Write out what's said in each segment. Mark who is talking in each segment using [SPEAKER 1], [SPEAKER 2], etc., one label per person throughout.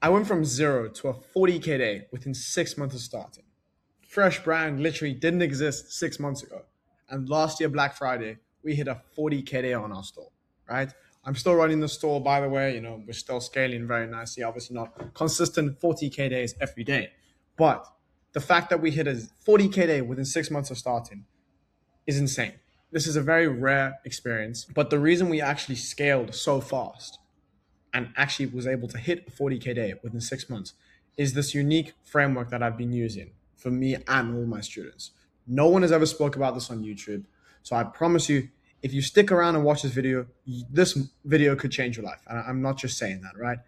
[SPEAKER 1] I went from zero to a 40K day within 6 months of starting. Fresh brand literally didn't exist 6 months ago. And last year, Black Friday, we hit a 40K day on our store, right? I'm still running the store, by the way. We're still scaling very nicely. Obviously, not consistent 40K days every day. But the fact that we hit a 40K day within 6 months of starting is insane. This is a very rare experience. But the reason we actually scaled so fast and actually was able to hit a 40K day within 6 months is this unique framework that I've been using for me and all my students. No one has ever spoke about this on YouTube. So I promise you, if you stick around and watch this video could change your life. And I'm not just saying that, right?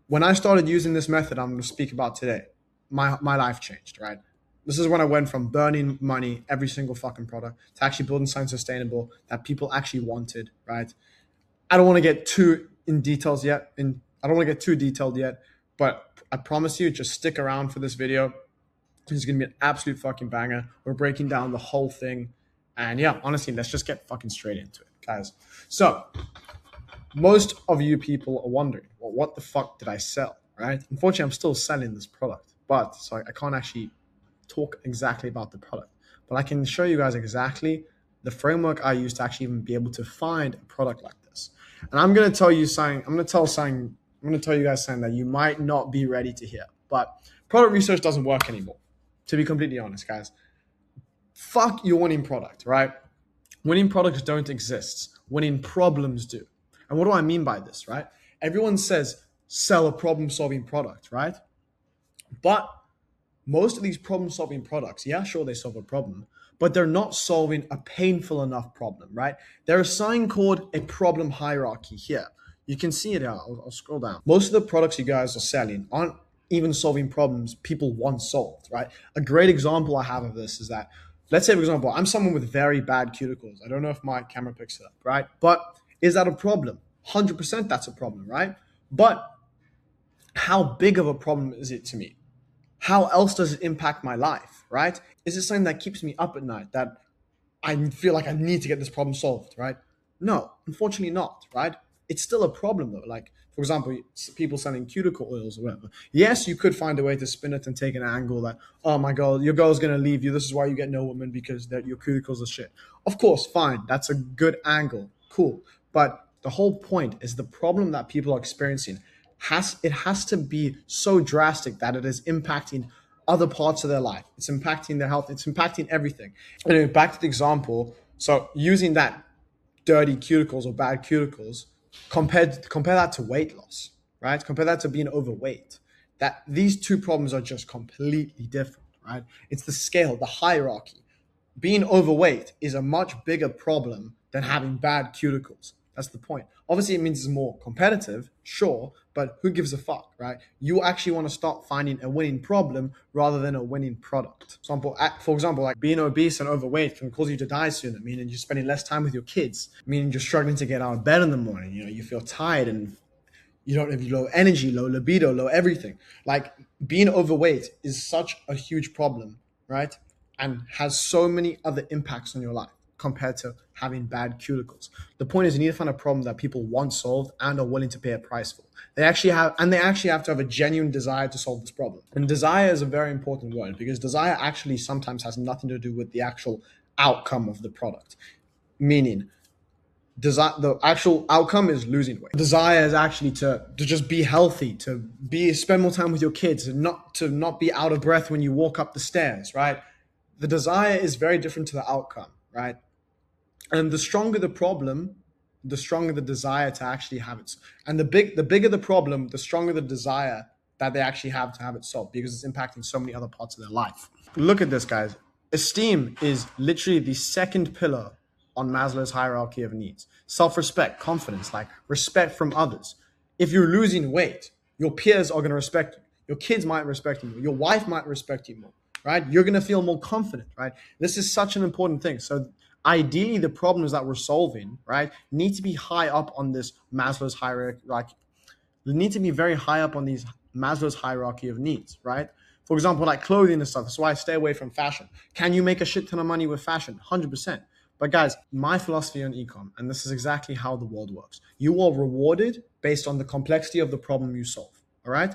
[SPEAKER 1] When I started using this method I'm going to speak about today, my life changed, right? This is when I went from burning money every single fucking product to actually building something sustainable that people actually wanted, right? I don't want to get too detailed yet, but I promise you, just stick around for this video. It's going to be an absolute fucking banger. We're breaking down the whole thing. And yeah, honestly, let's just get fucking straight into it, guys. So most of you people are wondering, well, what the fuck did I sell, right? Unfortunately, I'm still selling this product, but so I can't actually talk exactly about the product, but I can show you guys exactly the framework I use to actually even be able to find a product like this. And I'm going to tell you guys something that you might not be ready to hear, but product research doesn't work anymore. To be completely honest, guys, fuck your winning product, right? Winning products don't exist. Winning problems do. And what do I mean by this, right? Everyone says sell a problem-solving product, right? But most of these problem-solving products, yeah, sure, they solve a problem, but they're not solving a painful enough problem, right? There's something called a problem hierarchy here. You can see it here. I'll scroll down. Most of the products you guys are selling aren't even solving problems people want solved, right? A great example I have of this is that, let's say, for example, I'm someone with very bad cuticles. I don't know if my camera picks it up, right? But is that a problem? 100% that's a problem, right? But how big of a problem is it to me? How else does it impact my life, right? Is it something that keeps me up at night, that I feel like I need to get this problem solved, right? No, unfortunately not, right? It's still a problem though. Like, for example, people selling cuticle oils or whatever. Yes, you could find a way to spin it and take an angle that, oh my God, your girl's going to leave you. This is why you get no woman, because your cuticles are shit. Of course, fine. That's a good angle. Cool. But the whole point is the problem that people are experiencing has to be so drastic that it is impacting other parts of their life. It's impacting their health. It's impacting everything. Anyway, back to the example. So using that dirty cuticles or bad cuticles, compare that to weight loss, right? Compare that to being overweight. That these two problems are just completely different, right? It's the scale, the hierarchy. Being overweight is a much bigger problem than having bad cuticles. That's the point. Obviously, it means it's more competitive, sure, but who gives a fuck, right? You actually want to start finding a winning problem rather than a winning product. For example, like being obese and overweight can cause you to die sooner, meaning you're spending less time with your kids, meaning you're struggling to get out of bed in the morning. You feel tired and you don't have low energy, low libido, low everything. Like being overweight is such a huge problem, right? And has so many other impacts on your life compared to having bad cuticles. The point is you need to find a problem that people want solved and are willing to pay a price for. They actually have to have a genuine desire to solve this problem. And desire is a very important word because desire actually sometimes has nothing to do with the actual outcome of the product. Meaning, the actual outcome is losing weight. Desire is actually to just be healthy, spend more time with your kids, and not be out of breath when you walk up the stairs, right? The desire is very different to the outcome, right? And the stronger the problem, the stronger the desire to actually have it. And the bigger the problem, the stronger the desire that they actually have to have it solved, because it's impacting so many other parts of their life. Look at this, guys. Esteem is literally the second pillar on Maslow's hierarchy of needs. Self-respect, confidence, like respect from others. If you're losing weight, your peers are going to respect you. Your kids might respect you more. Your wife might respect you more, right? You're going to feel more confident, right? This is such an important thing. So ideally, the problems that we're solving, right, need to be high up on this Maslow's hierarchy. Like, need to be very high up on these Maslow's hierarchy of needs, right? For example, like clothing and stuff. That's why I stay away from fashion. Can you make a shit ton of money with fashion? 100%. But guys, my philosophy on ecom, and this is exactly how the world works. You are rewarded based on the complexity of the problem you solve, all right?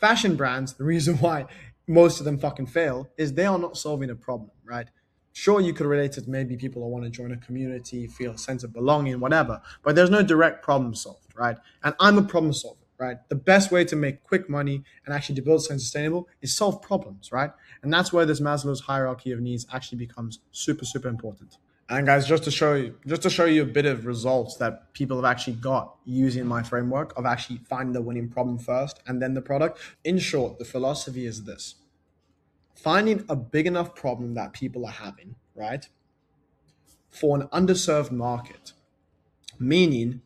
[SPEAKER 1] Fashion brands, the reason why most of them fucking fail is they are not solving a problem, right? Sure, you could relate it. Maybe people that want to join a community, feel a sense of belonging, whatever. But there's no direct problem solved, right? And I'm a problem solver, right? The best way to make quick money and actually to build something sustainable is solve problems, right? And that's where this Maslow's hierarchy of needs actually becomes super, super important. And guys, just to show you a bit of results that people have actually got using my framework of actually finding the winning problem first and then the product. In short, the philosophy is this: finding a big enough problem that people are having, right, for an underserved market, meaning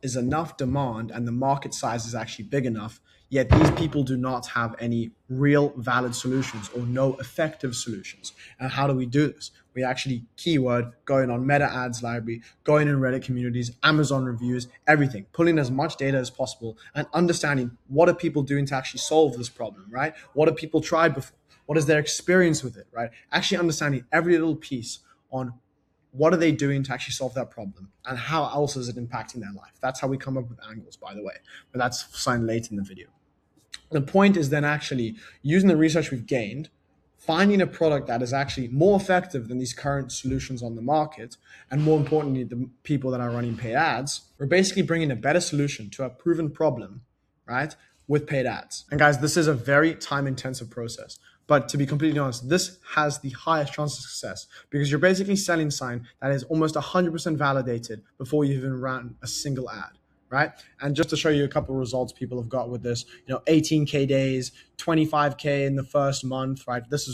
[SPEAKER 1] is enough demand and the market size is actually big enough, yet these people do not have any real valid solutions or no effective solutions. And how do we do this? We actually keyword, going on Meta Ads Library, going in Reddit communities, Amazon reviews, everything, pulling as much data as possible and understanding what are people doing to actually solve this problem, right? What have people tried before? What is their experience with it, right? Actually understanding every little piece on what are they doing to actually solve that problem and how else is it impacting their life. That's how we come up with angles, by the way, but that's signed late in the video. The point is then actually using the research we've gained, finding a product that is actually more effective than these current solutions on the market, and more importantly, the people that are running paid ads. We're basically bringing a better solution to a proven problem, right, with paid ads. And guys, this is a very time-intensive process. But to be completely honest, this has the highest chance of success because you're basically selling sign that is almost 100% validated before you even ran a single ad, right? And just to show you a couple of results people have got with this, 18K days, 25K in the first month, right? This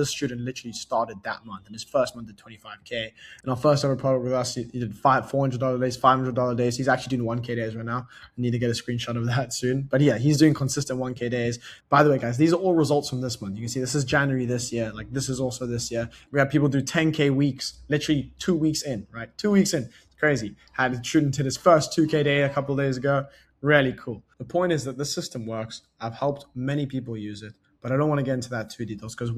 [SPEAKER 1] student literally started that month, and his first month did 25K. And our first ever product with us, he did $400 days, $500 days. He's actually doing 1K days right now. I need to get a screenshot of that soon. But yeah, he's doing consistent 1K days. By the way, guys, these are all results from this month. You can see this is January this year. Like this is also this year. We have people do 10K weeks, literally 2 weeks in, right? 2 weeks in. Crazy. Had a student hit his first 2K day a couple of days ago. Really cool. The point is that the system works. I've helped many people use it, but I don't want to get into that too details because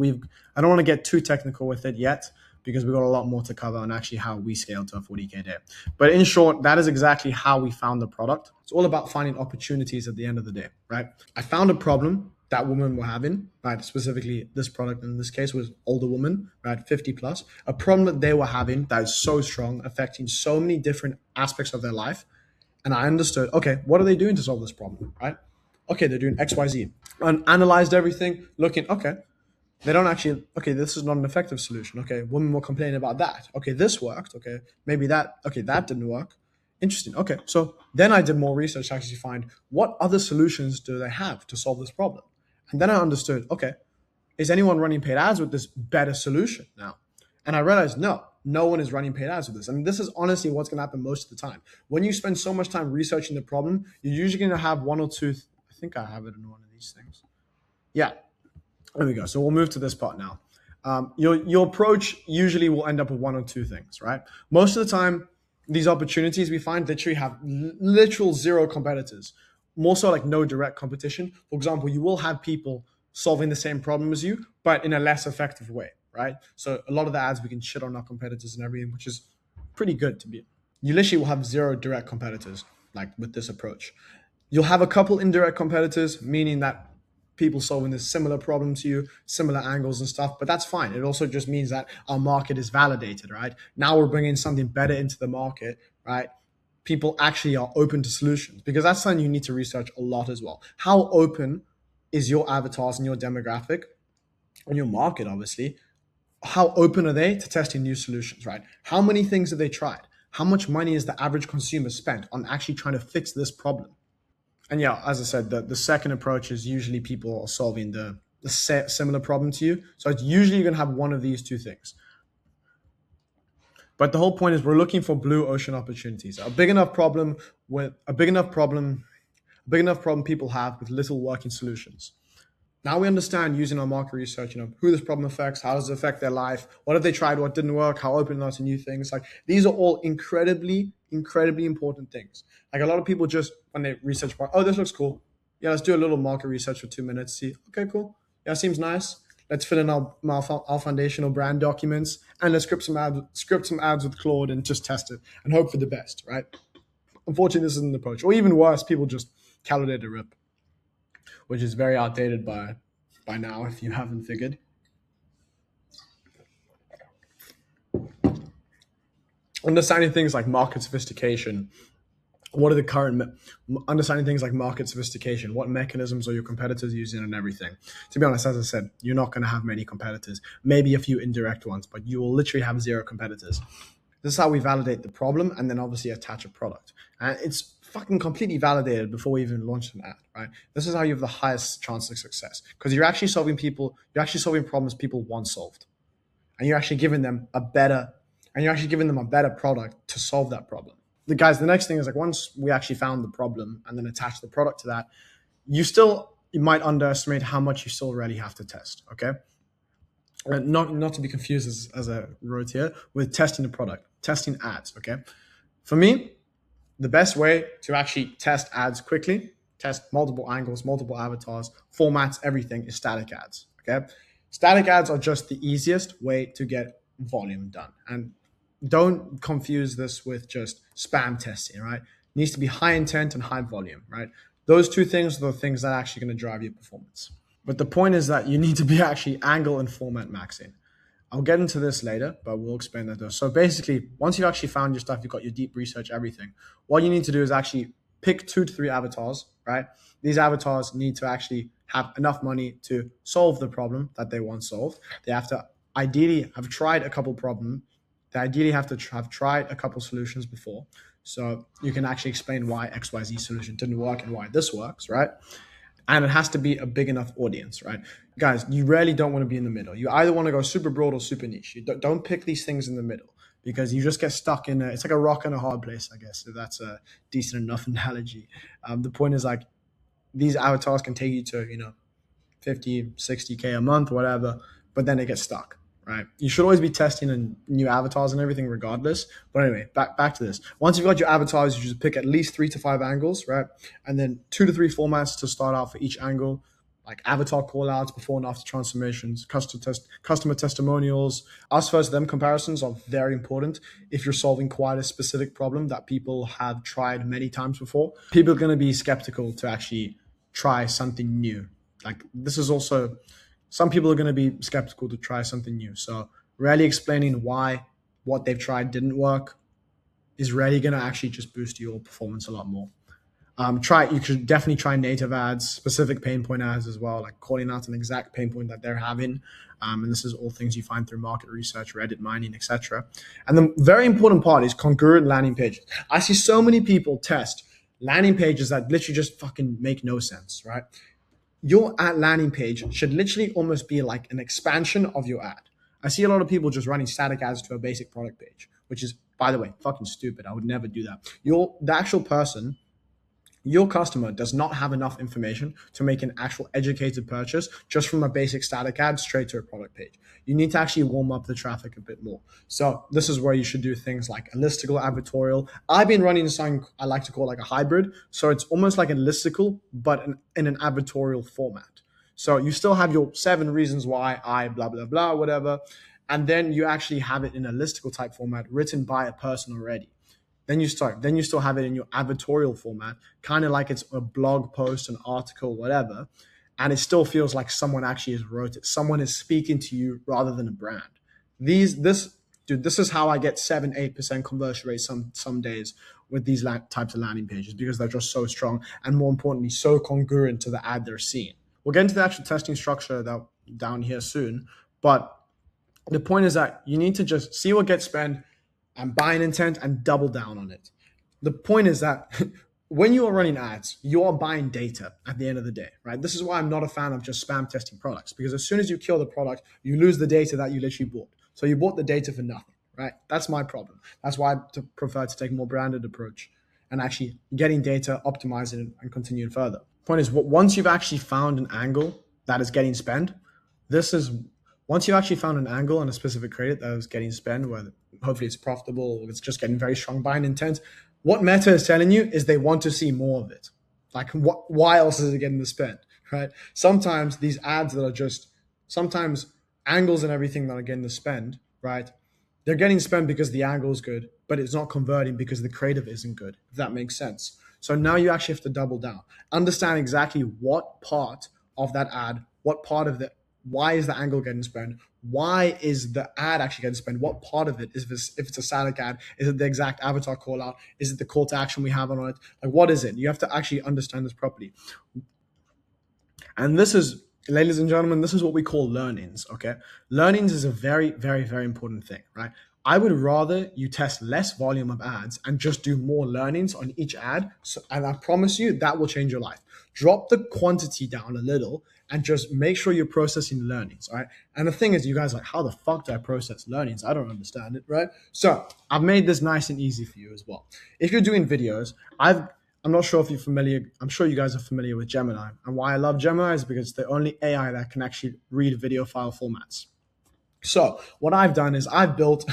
[SPEAKER 1] I don't want to get too technical with it yet because we've got a lot more to cover on actually how we scale to a 40K day. But in short, that is exactly how we found the product. It's all about finding opportunities at the end of the day, right? I found a problem that women were having, right? Specifically, this product in this case was older women, right? 50 plus, a problem that they were having that is so strong, affecting so many different aspects of their life. And I understood, okay, what are they doing to solve this problem, right? Okay, they're doing X, Y, Z. And analyzed everything, looking, okay, they don't actually, okay, this is not an effective solution. Okay, women were complaining about that. Okay, this worked. Okay, maybe that, okay, that didn't work. Interesting. Okay, so then I did more research to actually find what other solutions do they have to solve this problem. And then I understood, okay, is anyone running paid ads with this better solution now? And I realized, no one is running paid ads with this. And this is honestly what's going to happen most of the time. When you spend so much time researching the problem, you're usually going to have one or two. I think I have it in one of these things. Yeah, there we go. So we'll move to this part now. Your approach usually will end up with one or two things, right? Most of the time, these opportunities we find literally have literal zero competitors. More so like no direct competition. For example, you will have people solving the same problem as you, but in a less effective way, right? So a lot of the ads we can shit on our competitors and everything, which is pretty good to be. You literally will have zero direct competitors, like with this approach. You'll have a couple indirect competitors, meaning that people solving this similar problem to you, similar angles and stuff, but that's fine. It also just means that our market is validated, right? Now we're bringing something better into the market, right? People actually are open to solutions because that's something you need to research a lot as well. How open is your avatars and your demographic and your market, obviously? How open are they to testing new solutions, right? How many things have they tried? How much money is the average consumer spent on actually trying to fix this problem? And yeah, as I said, the second approach is usually people are solving the similar problem to you. So it's usually you're going to have one of these two things. But the whole point is we're looking for blue ocean opportunities. A big enough problem people have with little working solutions. Now we understand using our market research, who this problem affects, how does it affect their life, what have they tried, what didn't work, how open are to new things. Like these are all incredibly, incredibly important things. Like a lot of people just, when they research, oh, this looks cool. Yeah, let's do a little market research for 2 minutes. See, okay, cool. Yeah, seems nice. Let's fill in our foundational brand documents and let's script some ads with Claude and just test it and hope for the best, right? Unfortunately, this isn't the approach. Or even worse, people just calculate a rip. which is very outdated by now if you haven't figured. Understanding things like market sophistication. What are the current understanding things like market sophistication? What mechanisms are your competitors using and everything? To be honest, as I said, you're not going to have many competitors, maybe a few indirect ones, but you will literally have zero competitors. This is how we validate the problem and then obviously attach a product. And it's fucking completely validated before we even launch an ad, right? This is how you have the highest chance of success because you're actually solving problems people want solved. And you're actually giving them a better product to solve that problem. The next thing is like once we actually found the problem and then attach the product to that, you might underestimate how much you still really have to test. Okay. Not to be confused as I wrote here with testing the product, testing ads. Okay. For me, the best way to actually test ads quickly, test multiple angles, multiple avatars, formats, everything is static ads. Okay. Static ads are just the easiest way to get volume done. And don't confuse this with just spam testing, right? It needs to be high intent and high volume, right? Those two things are the things that are actually going to drive your performance. But the point is that you need to be actually angle and format maxing. I'll get into this later, but we'll explain that though. So basically, once you've actually found your stuff, you've got your deep research, everything, what you need to do is actually pick 2 to 3 avatars, right? These avatars need to actually have enough money to solve the problem that they want solved. They have to ideally have tried a couple problems. They ideally have to have tried a couple solutions before. So you can actually explain why XYZ solution didn't work and why this works, right? And it has to be a big enough audience, right? Guys, you really don't want to be in the middle. You either want to go super broad or super niche. You don't pick these things in the middle because you just get stuck in it's like a rock and a hard place, I guess, if that's a decent enough analogy. The point is like these avatars can take you to, 50, 60K a month, whatever, but then it gets stuck. Right. You should always be testing in new avatars and everything regardless. But anyway, back to this. Once you've got your avatars, you should pick at least 3 to 5 angles, right? And then 2 to 3 formats to start out for each angle, like avatar callouts, before and after transformations, customer testimonials. Us versus them comparisons are very important if you're solving quite a specific problem that people have tried many times before. People are going to be skeptical to actually try something new. Like this is also... Some people are going to be skeptical to try something new. So really explaining why what they've tried didn't work is really going to actually just boost your performance a lot more. You should definitely try native ads, specific pain point ads as well, like calling out an exact pain point that they're having. And this is all things you find through market research, Reddit mining, etc. And the very important part is congruent landing pages. I see so many people test landing pages that literally just fucking make no sense, right? Your ad landing page should literally almost be like an expansion of your ad. I see a lot of people just running static ads to a basic product page, which is, by the way, fucking stupid. I would never do that. The actual person, your customer does not have enough information to make an actual educated purchase just from a basic static ad straight to a product page. You need to actually warm up the traffic a bit more. So this is where you should do things like a listicle advertorial. I've been running something I like to call like a hybrid. So it's almost like a listicle, but in an advertorial format. So you still have your 7 reasons why I blah, blah, blah, whatever. And then you actually have it in a listicle type format written by a person already. Then you still have it in your advertorial format, kind of like it's a blog post, an article, whatever. And it still feels like someone actually has wrote it. Someone is speaking to you rather than a brand. This is how I get 7-8% conversion rate some days with these types of landing pages because they're just so strong and more importantly, so congruent to the ad they're seeing. We'll get into the actual testing structure down here soon. But the point is that you need to just see what gets spent and buy an intent and double down on it. The point is that when you are running ads, you are buying data at the end of the day, right? This is why I'm not a fan of just spam testing products because as soon as you kill the product, you lose the data that you literally bought. So you bought the data for nothing, right? That's my problem. That's why I prefer to take a more branded approach and actually getting data, optimizing it, and continuing further. Point is, once you've actually found an angle that is getting spent, once you've actually found an angle on a specific credit that is getting spent, whether hopefully it's profitable or it's just getting very strong buying intent, what Meta is telling you is they want to see more of it. Like, why else is it getting the spend, right? Sometimes these ads that are sometimes angles and everything that are getting the spend, right? They're getting spent because the angle is good, but it's not converting because the creative isn't good, if that makes sense. So now you actually have to double down, understand exactly what part of that ad, what part of the, why is the angle getting spent? Why is the ad actually getting spent? What part of it is this? If it's a static ad, is it the exact avatar call out? Is it the call to action we have on it? Like, what is it? You have to actually understand this properly. And this is, ladies and gentlemen, this is what we call learnings. Okay. Learnings is a very, very, very important thing, right? I would rather you test less volume of ads and just do more learnings on each ad. So, and I promise you that will change your life. Drop the quantity down a little and just make sure you're processing learnings, right? And the thing is, you guys are like, how the fuck do I process learnings? I don't understand it, right? So I've made this nice and easy for you as well. If you're doing videos, I'm not sure if you're familiar. I'm sure you guys are familiar with Gemini. And why I love Gemini is because it's the only AI that can actually read video file formats. So what I've done is I've built,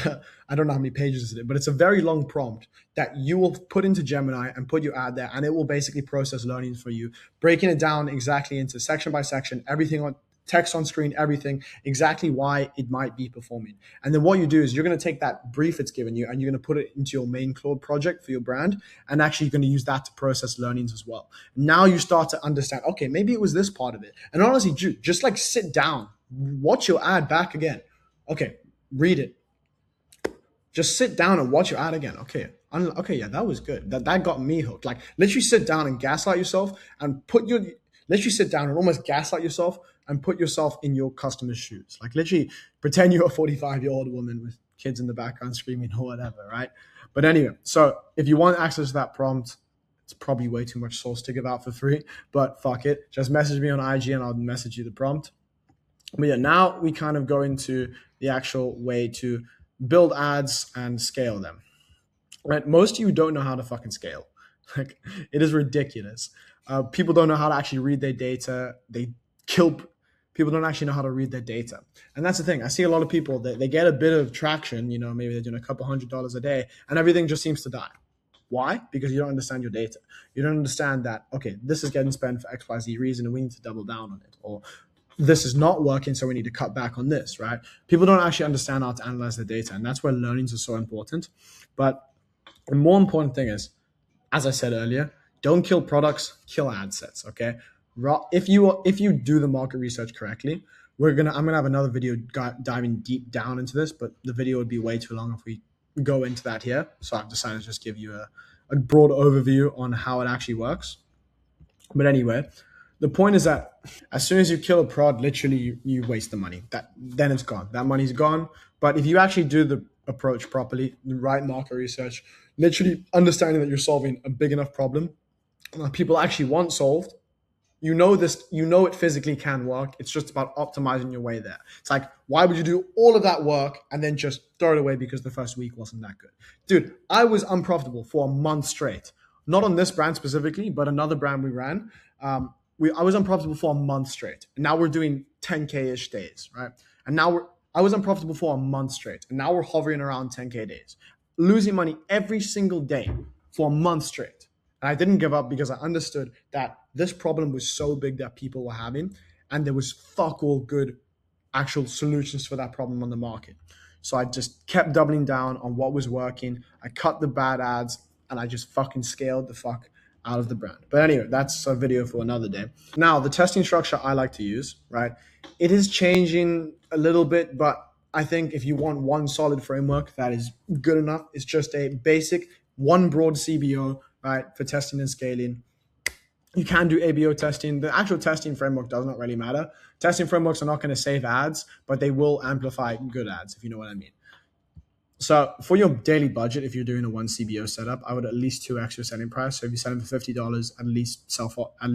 [SPEAKER 1] I don't know how many pages it is, but it's a very long prompt that you will put into Gemini and put your ad there, and it will basically process learnings for you, breaking it down exactly into section by section, everything on text on screen, everything, exactly why it might be performing. And then what you do is you're going to take that brief it's given you and you're going to put it into your main Claude project for your brand. And actually you're going to use that to process learnings as well. Now you start to understand, okay, maybe it was this part of it. And honestly, just like sit down, watch your ad back again. Okay, read it. Just sit down and watch your ad again. Okay. Okay, yeah, that was good. That got me hooked. Like literally sit down and gaslight yourself and literally sit down and almost gaslight yourself and put yourself in your customer's shoes. Like literally pretend you're a 45-year-old woman with kids in the background screaming or whatever, right? But anyway, so if you want access to that prompt, it's probably way too much sauce to give out for free, but fuck it. Just message me on IG and I'll message you the prompt. But yeah, now we kind of go into the actual way to build ads and scale them. Right? Most of you don't know how to fucking scale. Like it is ridiculous. People don't know how to actually read their data. People don't actually know how to read their data. And that's the thing. I see a lot of people that they get a bit of traction, maybe they're doing a couple $100 a day and everything just seems to die. Why? Because you don't understand your data. You don't understand that, okay, this is getting spent for XYZ reason and we need to double down on it. Or this is not working, so we need to cut back on this, right? People don't actually understand how to analyze the data. And that's where learnings are so important. But the more important thing is, as I said earlier, don't kill products, kill ad sets, okay? If you do the market research correctly, I'm gonna have another video diving deep down into this, but the video would be way too long if we go into that here. So I've decided to just give you a broad overview on how it actually works. But anyway, the point is that as soon as you kill a prod, literally you waste the money. Then it's gone. That money's gone. But if you actually do the approach properly, the right market research, literally understanding that you're solving a big enough problem that people actually want solved, it physically can work. It's just about optimizing your way there. It's like, why would you do all of that work and then just throw it away because the first week wasn't that good? Dude, I was unprofitable for a month straight. Not on this brand specifically, but another brand we ran. I was unprofitable for a month straight. And now we're doing 10K-ish days, right? And I was unprofitable for a month straight. And now we're hovering around 10K days, losing money every single day for a month straight. And I didn't give up because I understood that this problem was so big that people were having, and there was fuck all good actual solutions for that problem on the market. So I just kept doubling down on what was working. I cut the bad ads and I just fucking scaled the fuck out of the brand. But anyway, that's a video for another day. Now, the testing structure I like to use, right? It is changing a little bit, but I think if you want one solid framework that is good enough, it's just a basic one broad CBO, right, for testing and scaling. You can do ABO testing. The actual testing framework does not really matter. Testing frameworks are not going to save ads, but they will amplify good ads, if you know what I mean. So for your daily budget, if you're doing a one CBO setup, I would at least 2x your selling price. So if you're selling for $50, at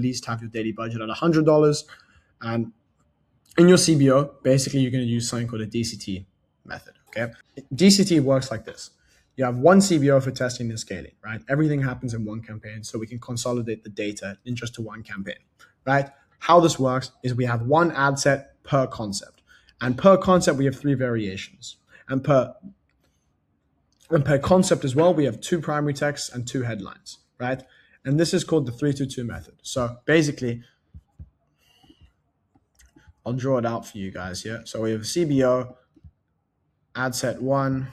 [SPEAKER 1] least have your daily budget at $100. And in your CBO, basically you're going to use something called a DCT method. Okay, DCT works like this. You have one CBO for testing and scaling, right? Everything happens in one campaign, so we can consolidate the data in just to one campaign, right? How this works is we have one ad set per concept, and per concept we have 3 variations, and per concept as well, we have 2 primary texts and 2 headlines, right? And this is called the 3-2-2 method. So basically, I'll draw it out for you guys here. So we have CBO, ad set 1,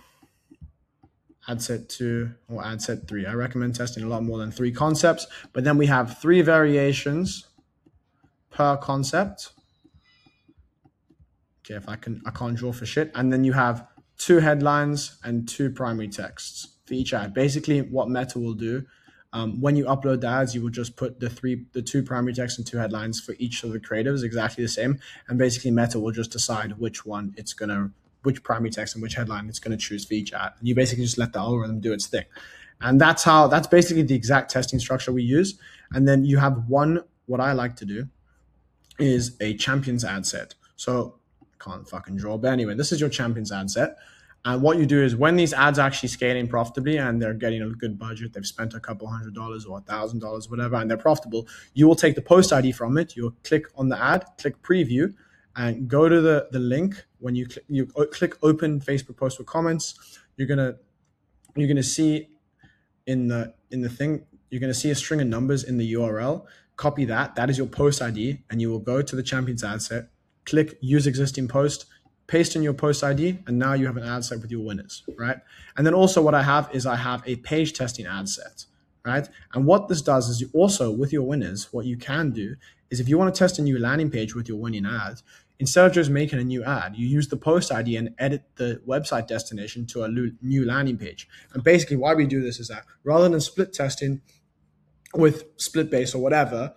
[SPEAKER 1] ad set 2, or ad set 3. I recommend testing a lot more than 3 concepts, but then we have 3 variations per concept. Okay, if I can't draw for shit. And then you have 2 headlines and 2 primary texts for each ad. Basically, what Meta will do, when you upload the ads, you will just put the 2 primary texts and 2 headlines for each of the creatives, exactly the same. And basically, Meta will just decide which primary text and which headline it's gonna choose for each ad. And you basically just let the algorithm do its thing. And that's basically the exact testing structure we use. And then you have what I like to do is a champions ad set. So can't fucking draw, but anyway, this is your champions ad set. And what you do is when these ads are actually scaling profitably and they're getting a good budget, they've spent a couple $100 or $1,000, whatever, and they're profitable, you will take the post ID from it. You'll click on the ad, click preview, and go to the link. When you click open Facebook post with comments, you're gonna see in the thing, you're gonna see a string of numbers in the URL. Copy that. That is your post ID, and you will go to the champions ad set. Click use existing post, paste in your post ID, and now you have an ad set with your winners, right? And then also what I have a page testing ad set, right? And what this does is you also, with your winners, what you can do is if you want to test a new landing page with your winning ad, instead of just making a new ad, you use the post ID and edit the website destination to a new landing page. And basically why we do this is that rather than split testing with split base or whatever,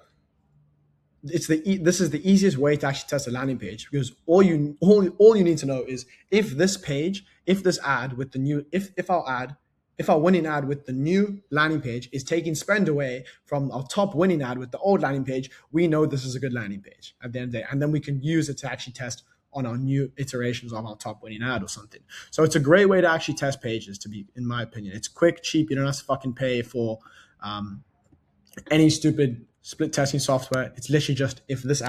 [SPEAKER 1] this is the easiest way to actually test a landing page, because all you need to know is if this ad with the new if our winning ad with the new landing page is taking spend away from our top winning ad with the old landing page, we know this is a good landing page at the end of the day, and then we can use it to actually test on our new iterations of our top winning ad or something. So it's a great way to actually test pages, in my opinion. It's quick, cheap. You don't have to fucking pay for any stupid split testing software. It's literally just if this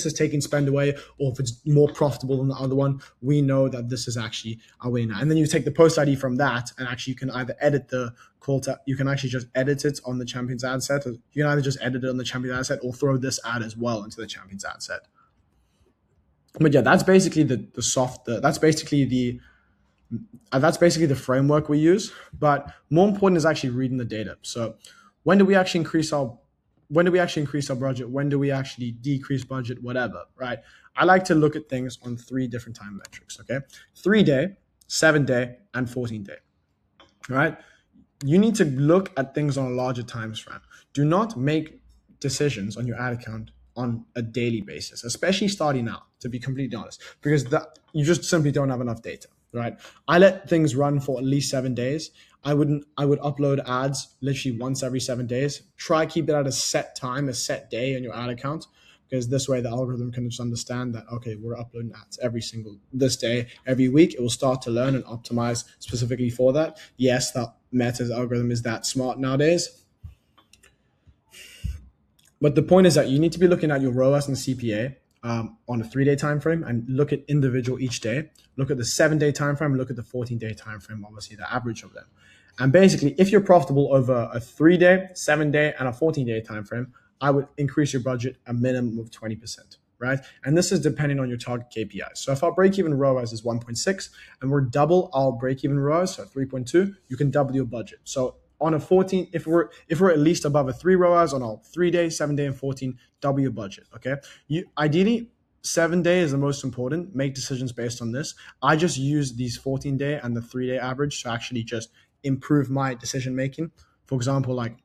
[SPEAKER 1] is taking spend away, or if it's more profitable than the other one, we know that this is actually our winning ad. And then you take the post ID from that, and actually you can either edit you can actually just edit it on the champions ad set, or you can either just edit it on the champions ad set or throw this ad as well into the champions ad set. But yeah, that's basically that's basically the framework we use. But more important is actually reading the data. So when do we actually increase our budget? When do we actually decrease budget? Whatever, right? I like to look at things on 3 different time metrics, okay? 3-day, 7-day, and 14-day, right? You need to look at things on a larger time span. Do not make decisions on your ad account on a daily basis, especially starting out, to be completely honest, because you just simply don't have enough data, right? I let things run for at least 7 days. I would upload ads literally once every 7 days. Try keep it at a set time, a set day on your ad account, because this way the algorithm can just understand that, okay, we're uploading ads this day, every week. It will start to learn and optimize specifically for that. Yes, that Meta's algorithm is that smart nowadays. But the point is that you need to be looking at your ROAS and CPA on a 3-day time frame, and look at individual each day. Look at the 7-day time frame, look at the 14-day time frame, obviously the average of them. And basically, if you're profitable over a 3-day, 7-day, and a 14-day time frame, I would increase your budget a minimum of 20%, right? And this is depending on your target KPIs. So if our break-even ROAS is 1.6 and we're double our break-even ROAS, so 3.2, you can double your budget. So on a 14, if we're at least above a 3 ROAS on our 3-day, 7-day, and 14, double your budget, okay? Ideally, 7-day is the most important. Make decisions based on this. I just use these 14-day and the 3-day average to actually just improve my decision making. For example, like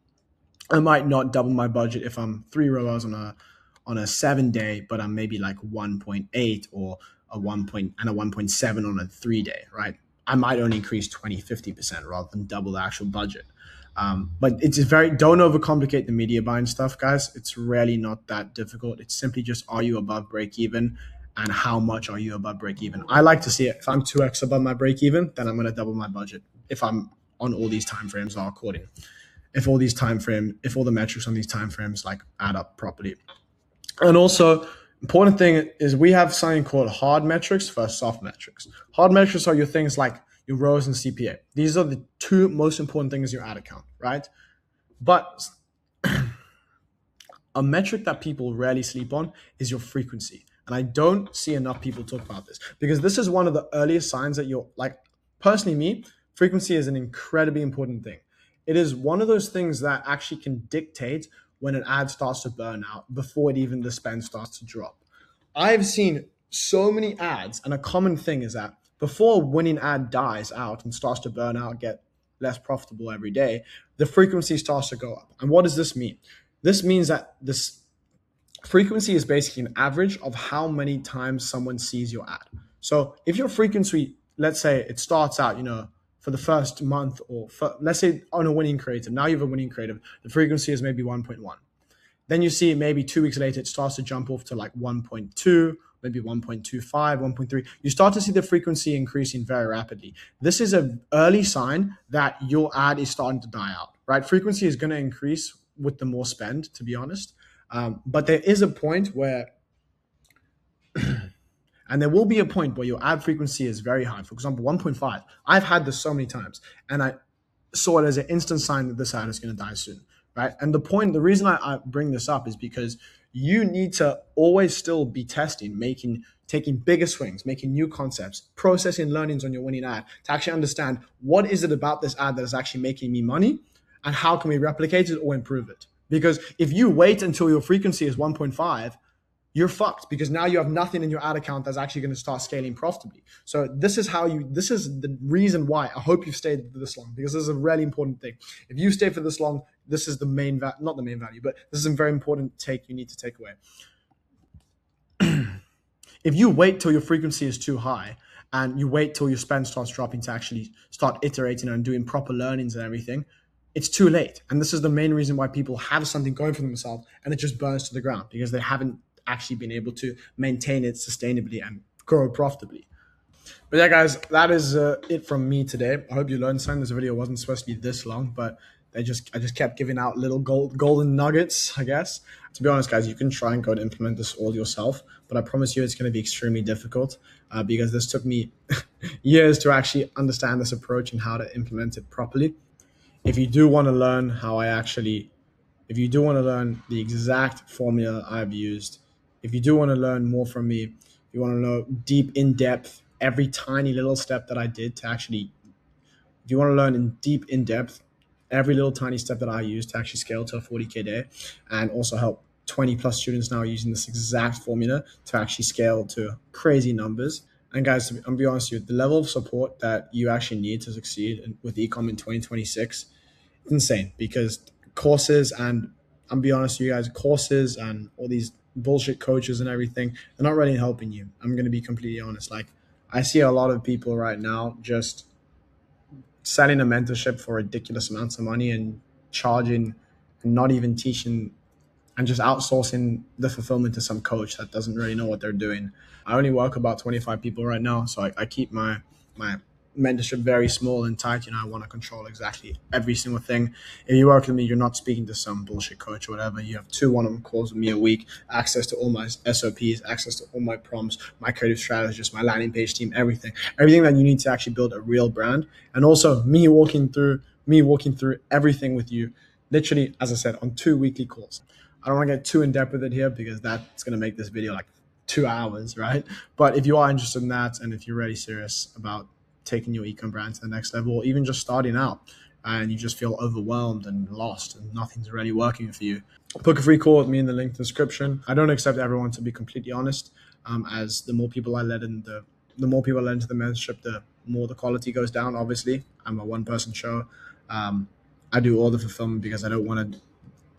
[SPEAKER 1] I might not double my budget if I'm 3 ROAS on a 7-day, but I'm maybe like 1.8 or a 1.7 on a 3-day, right? I might only increase 20-50% rather than double the actual budget. But don't overcomplicate the media buying stuff, guys. It's really not that difficult. It's simply just, are you above break even, and how much are you above break even? I like to see it. If I'm 2x above my break even, then I'm going to double my budget. If I'm on all these timeframes are according, if all the metrics on these timeframes like add up properly. And also, important thing is we have something called hard metrics versus soft metrics. Hard metrics are your things like your ROAS and CPA. These are the 2 most important things in your ad account, right? But a metric that people rarely sleep on is your frequency. And I don't see enough people talk about this, because this is one of the earliest signs that you're like, personally me, Frequency is an incredibly important thing. It is one of those things that actually can dictate when an ad starts to burn out before it even the spend starts to drop. I've seen so many ads, and a common thing is that before a winning ad dies out and starts to burn out, get less profitable every day, the frequency starts to go up. And what does this mean? This means that this frequency is basically an average of how many times someone sees your ad. So if your frequency, let's say it starts out, for the first month, or let's say on a winning creative, now you have a winning creative, the frequency is maybe 1.1. Then you see maybe 2 weeks later, it starts to jump off to like 1.2, maybe 1.25, 1.3. You start to see the frequency increasing very rapidly. This is an early sign that your ad is starting to die out, right? Frequency is going to increase with the more spend, to be honest. But there is a point where, and there will be a point where your ad frequency is very high. For example, 1.5. I've had this so many times, and I saw it as an instant sign that this ad is going to die soon, right? And the reason I bring this up is because you need to always still be testing, taking bigger swings, making new concepts, processing learnings on your winning ad to actually understand what is it about this ad that is actually making me money, and how can we replicate it or improve it? Because if you wait until your frequency is 1.5, you're fucked, because now you have nothing in your ad account that's actually going to start scaling profitably. So this is the reason why I hope you've stayed this long, because this is a really important thing. If you stay for this long, this is not the main value, but this is a very important take you need to take away. If you wait till your frequency is too high and you wait till your spend starts dropping to actually start iterating and doing proper learnings and everything, it's too late. And this is the main reason why people have something going for themselves and it just burns to the ground, because they haven't actually been able to maintain it sustainably and grow profitably. But yeah, guys, that is it from me today. I hope you learned something. This video wasn't supposed to be this long, but I just kept giving out little golden nuggets, I guess. To be honest, guys, you can try and go and implement this all yourself, but I promise you it's going to be extremely difficult because this took me years to actually understand this approach and how to implement it properly. If you do want to learn if you do want to learn the exact formula I've used, if you do want to learn more from me, if you want to know deep, in depth, every tiny little step that I did to actually, if you want to learn in depth, every little tiny step that I used to actually scale to a 40K day, and also help 20 plus students now using this exact formula to actually scale to crazy numbers. And guys, I'm be honest with you, the level of support that you actually need to succeed with ecom in 2026, it's insane, because courses and I'm be honest with you guys, courses and all these bullshit coaches and everything, they're not really helping you. I'm going to be completely honest. Like, I see a lot of people right now just selling a mentorship for ridiculous amounts of money and charging and not even teaching, and just outsourcing the fulfillment to some coach that doesn't really know what they're doing. I only work about 25 people right now, so I keep my mentorship very small and tight. I want to control exactly every single thing. If you work with me, you're not speaking to some bullshit coach or whatever. You have 2 one-on-one calls with me a week, access to all my SOPs, access to all my prompts, my creative strategists, my landing page team, everything that you need to actually build a real brand. And also me walking through everything with you, literally, as I said, on 2 weekly calls. I don't want to get too in depth with it here because that's going to make this video like 2 hours, right? But if you are interested in that, and if you're really serious about taking your ecom brand to the next level, or even just starting out and you just feel overwhelmed and lost and nothing's really working for you, book a free call with me in the link in the description. I don't accept everyone, to be completely honest, as the more people I let in the more people I let into the mentorship, the more the quality goes down. Obviously, I'm a one-person show. I do all the fulfillment because I don't want to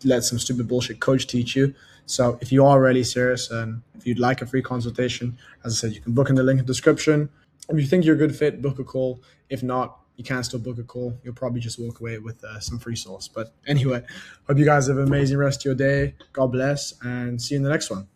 [SPEAKER 1] let some stupid bullshit coach teach you. So if you are really serious and if you'd like a free consultation, as I said, you can book in the link in the description. If you think you're a good fit, book a call. If not, you can still book a call. You'll probably just walk away with some free sauce. But anyway, hope you guys have an amazing rest of your day. God bless, and see you in the next one.